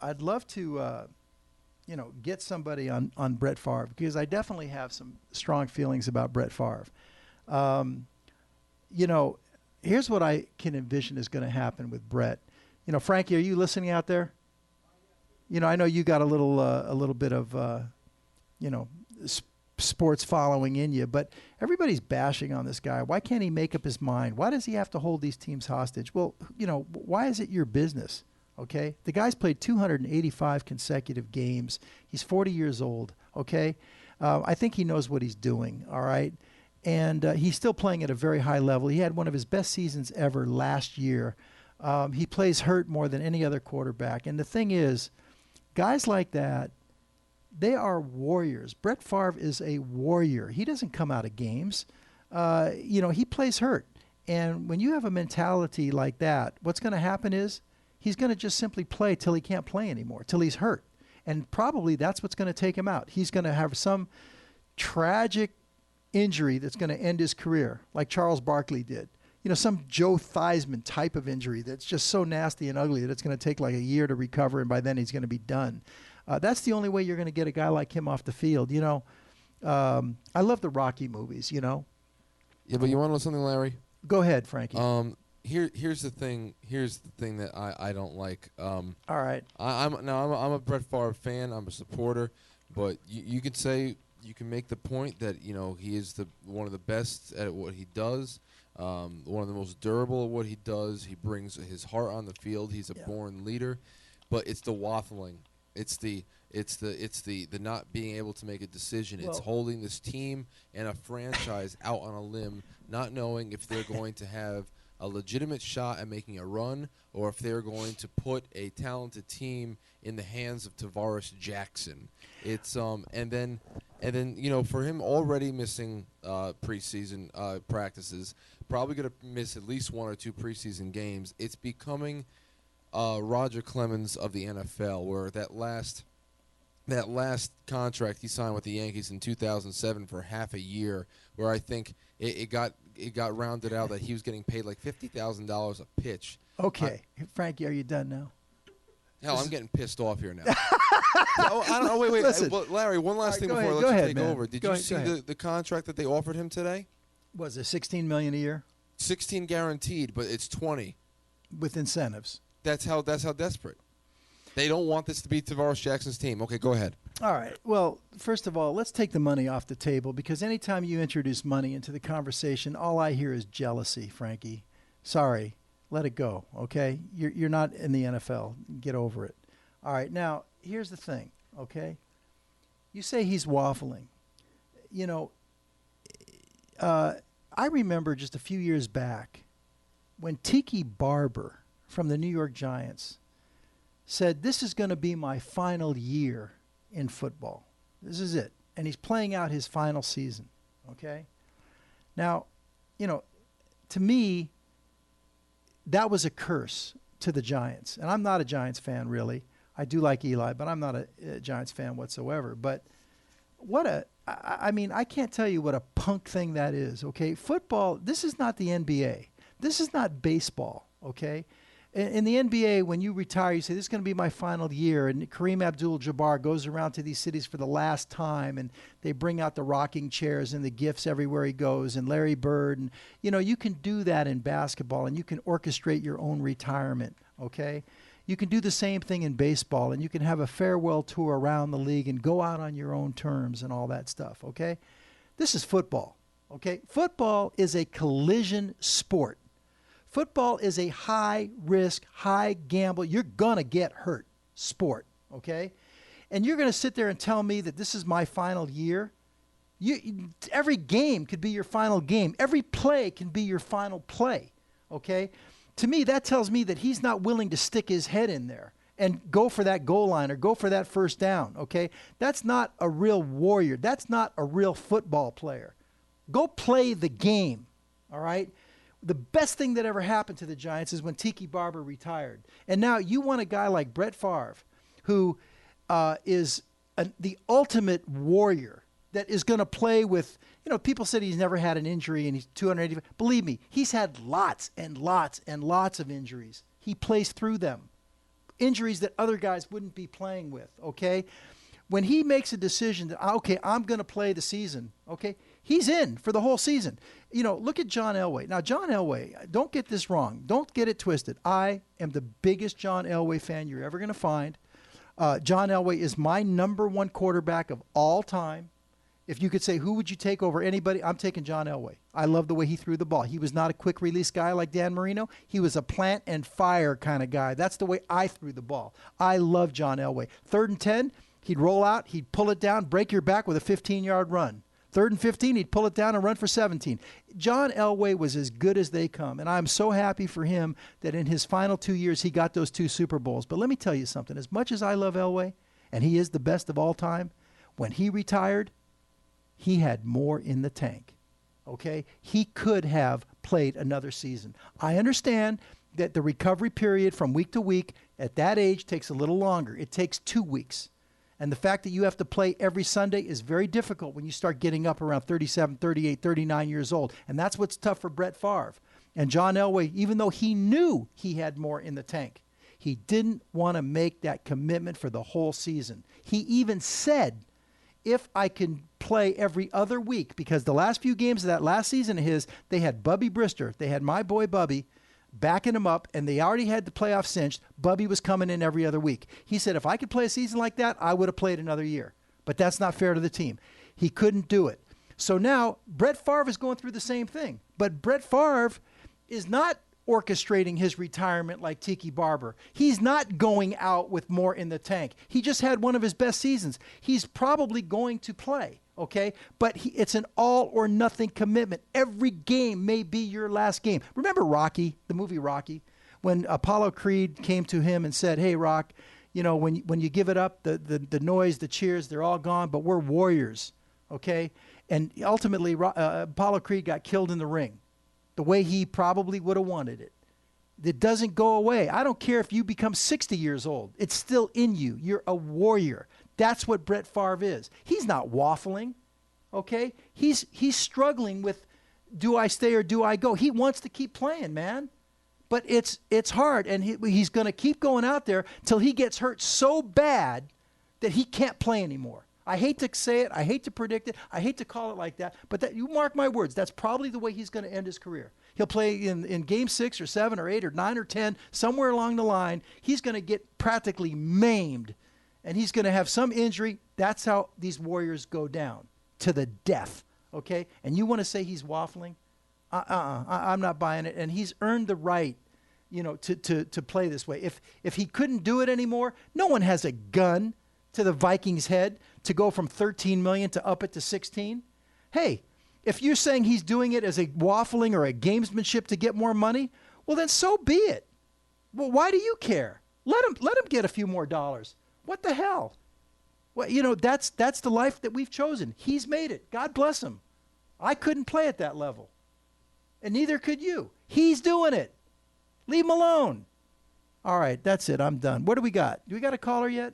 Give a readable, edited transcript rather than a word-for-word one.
I'd love to, get somebody on Brett Favre because I definitely have some strong feelings about Brett Favre. Um, you know, Here's what I can envision is going to happen with Brett. Frankie, are you listening out there? I know you got a little bit of, you know, sports following in you, but everybody's bashing on this guy. Why can't he make up his mind? Why does he have to hold these teams hostage? Well, why is it your business? Okay, the guy's played 285 consecutive games. He's 40 years old. Okay, I think he knows what he's doing. All right, and he's still playing at a very high level. He had one of his best seasons ever last year. He plays hurt more than any other quarterback. And the thing is, guys like that, they are warriors. Brett Favre is a warrior. He doesn't come out of games. He plays hurt. And when you have a mentality like that, what's going to happen is he's going to just simply play till he can't play anymore, till he's hurt. And probably that's what's going to take him out. He's going to have some tragic injury that's going to end his career, like Charles Barkley did. Some Joe Theismann type of injury that's just so nasty and ugly that it's going to take like a year to recover, and by then he's going to be done. That's the only way you're going to get a guy like him off the field. I love the Rocky movies, Yeah, but you want to know something, Larry? Go ahead, Frankie. Here's the thing. Here's the thing that I don't like. All right. I'm a Brett Favre fan. I'm a supporter, but you could say, you can make the point that he is one of the best at what he does. One of the most durable at what he does. He brings his heart on the field. He's a born leader, but it's the waffling. It's the not being able to make a decision. It's holding this team and a franchise out on a limb, not knowing if they're going to have a legitimate shot at making a run or if they're going to put a talented team in the hands of Tavares Jackson. It's and then for him already missing preseason practices, probably going to miss at least one or two preseason games. It's becoming Roger Clemens of the NFL, where that last contract he signed with the Yankees in 2007 for half a year, where I think it got rounded out that he was getting paid like $50,000 a pitch. Okay, Frankie, are you done now? Hell, I'm getting pissed off here now. I don't know. Wait. Listen. Well, Larry, one last thing before I let you take over. Did you see the contract that they offered him today? Was it $16 million a year? 16 guaranteed, but it's 20 with incentives. That's how desperate. They don't want this to be Tavares Jackson's team. Okay, go ahead. All right. Well, first of all, let's take the money off the table, because anytime you introduce money into the conversation, all I hear is jealousy, Frankie. Sorry. Let it go, okay? You're not in the NFL. Get over it. All right. Now, here's the thing, okay? You say he's waffling. I remember just a few years back when Tiki Barber from the New York Giants said, "This is going to be my final year in football. This is it." And he's playing out his final season, okay? Now, to me, that was a curse to the Giants. And I'm not a Giants fan, really. I do like Eli, but I'm not a Giants fan whatsoever. But I can't tell you what a punk thing that is, okay? Football, this is not the NBA. This is not baseball, okay? In the NBA, when you retire, you say, "This is going to be my final year." And Kareem Abdul-Jabbar goes around to these cities for the last time, and they bring out the rocking chairs and the gifts everywhere he goes, and Larry Bird. And, you can do that in basketball, and you can orchestrate your own retirement, okay? You can do the same thing in baseball, and you can have a farewell tour around the league and go out on your own terms and all that stuff, okay? This is football, okay? Football is a collision sport. Football is a high-risk, high-gamble, you're going to get hurt sport, okay? And you're going to sit there and tell me that this is my final year? Every game could be your final game. Every play can be your final play, okay? To me, that tells me that he's not willing to stick his head in there and go for that goal line or go for that first down, okay? That's not a real warrior. That's not a real football player. Go play the game, all right? The best thing that ever happened to the Giants is when Tiki Barber retired. And now you want a guy like Brett Favre, who is the ultimate warrior that is going to play with, people said he's never had an injury and he's 285. Believe me, he's had lots and lots and lots of injuries. He plays through them. injuries that other guys wouldn't be playing with, okay? When he makes a decision that, okay, I'm going to play the season, okay, he's in for the whole season. You know, look at John Elway. Now, John Elway, don't get this wrong. Don't get it twisted. I am the biggest John Elway fan you're ever going to find. John Elway is my number one quarterback of all time. If you could say, who would you take over anybody, I'm taking John Elway. I love the way he threw the ball. He was not a quick release guy like Dan Marino. He was a plant and fire kind of guy. That's the way I threw the ball. I love John Elway. 3rd and 10, he'd roll out, he'd pull it down, break your back with a 15-yard run. 3rd and 15, he'd pull it down and run for 17. John Elway was as good as they come, and I'm so happy for him that in his final 2 years he got those 2 Super Bowls. But let me tell you something. As much as I love Elway, and he is the best of all time, when he retired, he had more in the tank, okay? He could have played another season. I understand that the recovery period from week to week at that age takes a little longer. It takes 2 weeks. And the fact that you have to play every Sunday is very difficult when you start getting up around 37, 38, 39 years old. And that's what's tough for Brett Favre. And John Elway, even though he knew he had more in the tank, he didn't want to make that commitment for the whole season. He even said, if I can play every other week, because the last few games of that last season of his, they had Bubby Brister. They had my boy Bubby backing him up, and they already had the playoff cinched. Bubby was coming in every other week. He said, if I could play a season like that, I would have played another year. But that's not fair to the team. He couldn't do it. So now Brett Favre is going through the same thing. But Brett Favre is not orchestrating his retirement like Tiki Barber. He's not going out with more in the tank. He just had one of his best seasons. He's probably going to play, okay? But it's an all or nothing commitment. Every game may be your last game. Remember Rocky, the movie Rocky, when Apollo Creed came to him and said, hey, Rock, you know, when you give it up, the noise, the cheers, they're all gone, but we're warriors, okay? And ultimately, Apollo Creed got killed in the ring, the way he probably would have wanted it. It doesn't go away. I don't care if you become 60 years old. It's still in you. You're a warrior. That's what Brett Favre is. He's not waffling, okay? He's struggling with, do I stay or do I go? He wants to keep playing, man. But it's hard, and he's going to keep going out there till he gets hurt so bad that he can't play anymore. I hate to say it. I hate to predict it. I hate to call it like that. But you mark my words, that's probably the way he's going to end his career. He'll play in game 6 or 7 or 8 or 9 or 10, somewhere along the line. He's going to get practically maimed, and he's going to have some injury. That's how these warriors go down, to the death, okay? And you want to say he's waffling? I'm not buying it. And he's earned the right, you know, to play this way. If he couldn't do it anymore, no one has a gun to the Vikings' head to go from $13 million to up it to $16. Hey, if you're saying he's doing it as a waffling or a gamesmanship to get more money, well, then so be it. Well, why do you care? Let him get a few more dollars. What the hell? Well, you know, that's the life that we've chosen. He's made it. God bless him. I couldn't play at that level, and neither could you. He's doing it. Leave him alone. All right, that's it. I'm done. What do we got? Do we got a caller yet?